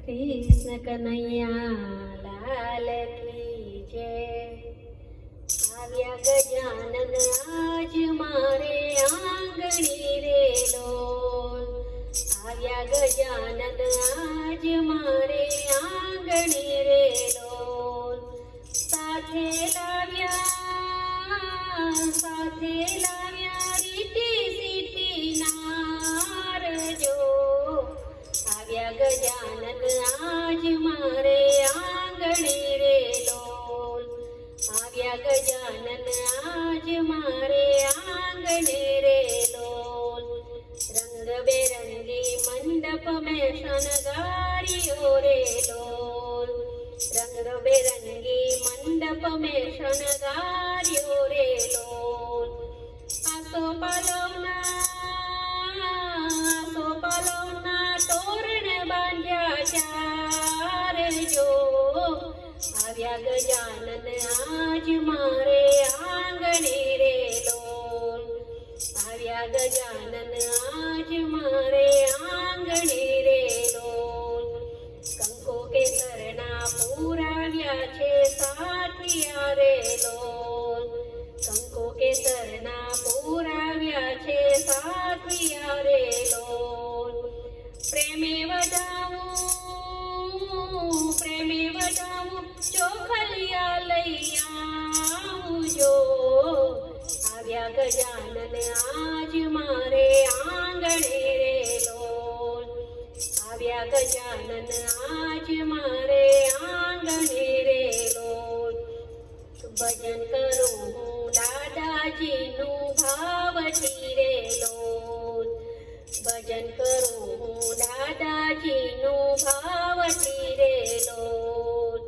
કૃષ્ણ કનૈયા લાલ કી જય। આવ્યા ગજાનન આજ મારે આંગણી રે લોલ। આવ્યા ગજાનન આજ મારે આંગણી રે લોલ। સાથે લાવ્યા રીટી સીટી નારજો। આવ્યા ગજાનન આજ મારે આંગણી રે લોલ। આવ્યા ગજાનન આજ મારે આંગણે રે લોલ। રંગબેરંગી મંડપ મેં શણગાર્યો રે લોલ। રંગબેરંગી મંડપ મેં શણગાર્યો રે લોલ। આસોપાલવના તોરણ બાંધ્યા ચાર જો। આવ્યા ગજાનન આજ મારે આંગણે રે લોલ। આવ્યા ગજાનન આજ મારે આંગણે રે લોલ। કંકો કેસરના પુરાવ્યા છે સાથિયા રે લોલ। કંકો કેસરના પુરાવ્યા છે સાથિયા રે લોલ। પ્રેમે વધાવું ચોખલિયા લઈ આવજો। આવ્યા ગજાનન આજ મારે આંગણે રે લોલ। આવ્યા ગજાનન આજ મારે આંગણે રે લોલ। ભજન કરું હું દાદાજીનું ભાવથી રે લોલ। ભજન કરું હું દાદાજીનું ભાવથી રે લોલ।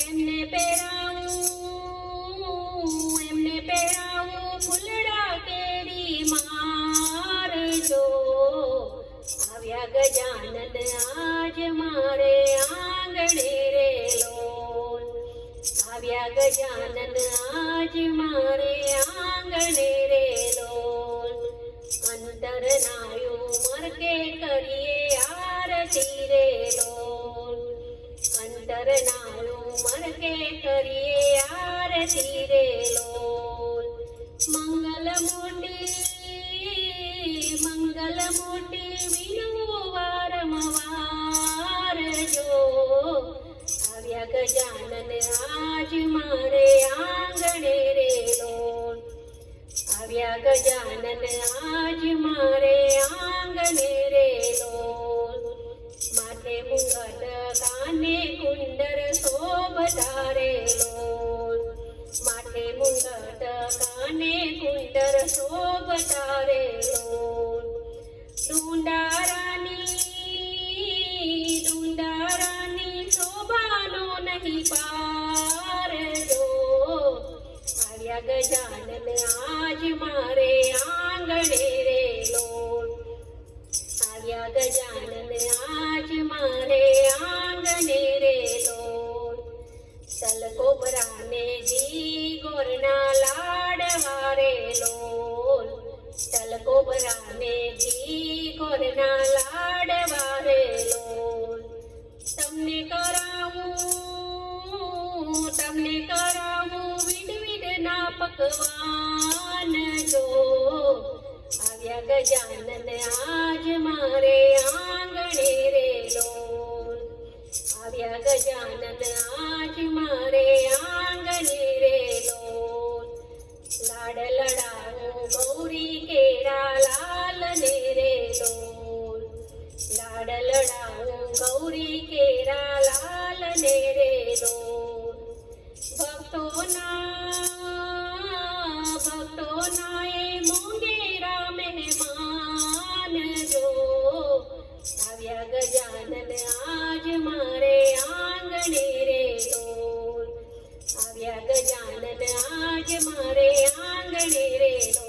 એમને પહેરાવું ફૂલડા કેરી મારજો। આવ્યા ગજાનન આજ મારે આંગણે રે લોલ। આવ્યા ગજાનન આજ મારે આંગણે રે લોલ। અંતરનાયું મરકે કરીએ આરતી રે લોલ। અંતરનાયું મરકે કરીએ આરતી રે લોલ। મંગલ મોટી વિનવું વારંવાર જો। આવ્યા ગજાનન આજ મારે આંગણે રે લોલ। આવ્યા ગજાનન આજ મારે આંગણે રે લોલ। માથે મુંગટ કાને કુંડર શોભતા રે લોલ। માથે મુંગટ કાને કુંડર શોભતા રે લોલ। ડુંડારાની શોભાનો નહીં પાર જો। આવ્યા ગજાનન આજ મારે આંગણે રે લોલ। આવ્યા ગજાનન આજ મારે આંગણે રે લોલ। તલકોબરાને જી ગોરના લાડવા રે લોલ। તલકોબરાને જી ગોરના લાડવા રે લોલ। તમને કરાવું વિડના પકવાન જો। આવ્યા ગજાનન આજ મારે આંગણે રે લોલ। આવ્યા ગજાનન આજ મારે આંગણે રે લોલ। લાડ લડાવું ગૌરી કેરા લાલ ને રે લોલ। લાડ લડાવું ગૌરી કેરા લાલ ને રે લોલ। ભક્તોના એ મોંઘેરા મહેમાન જો। આવ્યા ગજાનન આજ મારે આંગણે રે લોલ। આવ્યા ગજાનન આજ મારે આંગણે રે લોલ।